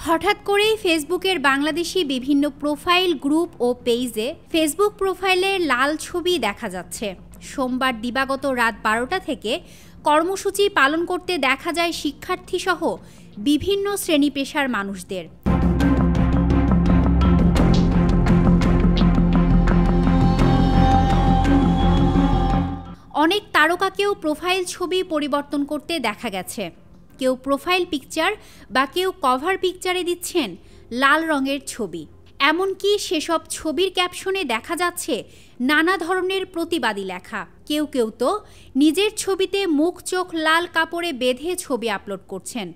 হঠাৎ করেই ফেসবুকের বাংলাদেশি বিভিন্ন প্রোফাইল গ্রুপ ও পেজে ফেসবুক প্রোফাইলের লাল ছবি দেখা যাচ্ছে। সোমবার দিবাগত রাত 12টা থেকে কর্মসূচি পালন করতে দেখা যায় শিক্ষার্থীসহ বিভিন্ন শ্রেণী পেশার মানুষদের। অনেক তারকাকেও প্রোফাইল ছবি পরিবর্তন করতে দেখা গেছে। কেউ প্রোফাইল পিকচার বা কেউ কভার পিকচারে দিচ্ছেন লাল রঙের ছবি। এমনকি সেসব ছবির ক্যাপশনে দেখা যাচ্ছে নানা ধরনের প্রতিবাদী লেখা। কেউ কেউ তো নিজের ছবিতে মুখ চোখ লাল কাপড়ে বেঁধে ছবি আপলোড করছেন।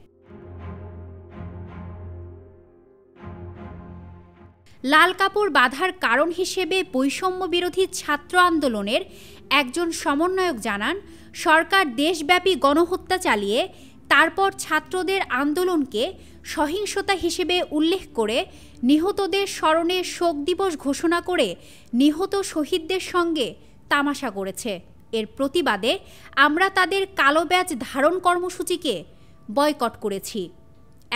লাল কাপড় বাঁধার কারণ হিসেবে বৈষম্য বিরোধী ছাত্র আন্দোলনের একজন সমন্বয়ক জানান, সরকার দেশব্যাপী গণহত্যা চালিয়ে তারপর ছাত্রদের আন্দোলনকে সহিংসতা হিসেবে উল্লেখ করে নিহতদের স্মরণে শোক দিবস ঘোষণা করে নিহত শহীদদের সঙ্গে তামাশা করেছে। এর প্রতিবাদে আমরা তাদের কালো ব্যাজ ধারণ কর্মসূচিকে বয়কট করেছি।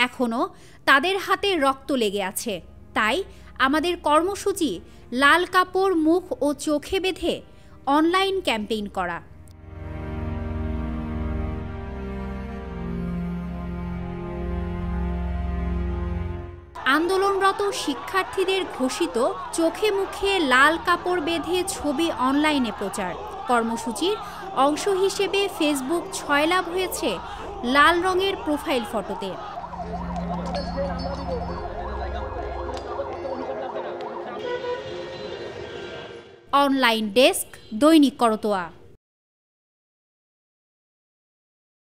এখনও তাদের হাতে রক্ত লেগে আছে। তাই আমাদের কর্মসূচি লাল কাপড় মুখ ও চোখে বেঁধে অনলাইন ক্যাম্পেইন করা। আন্দোলনরত শিক্ষার্থীদের ঘোষিত চোখে মুখে লাল কাপড় বেঁধে ছবি অনলাইনে প্রচার। কর্মসূচির অংশ হিসেবে ফেসবুক ছয়লাভ হয়েছে লাল রঙের প্রোফাইল ফটোতে। অনলাইন ডেস্ক, দৈনিক করতোয়া।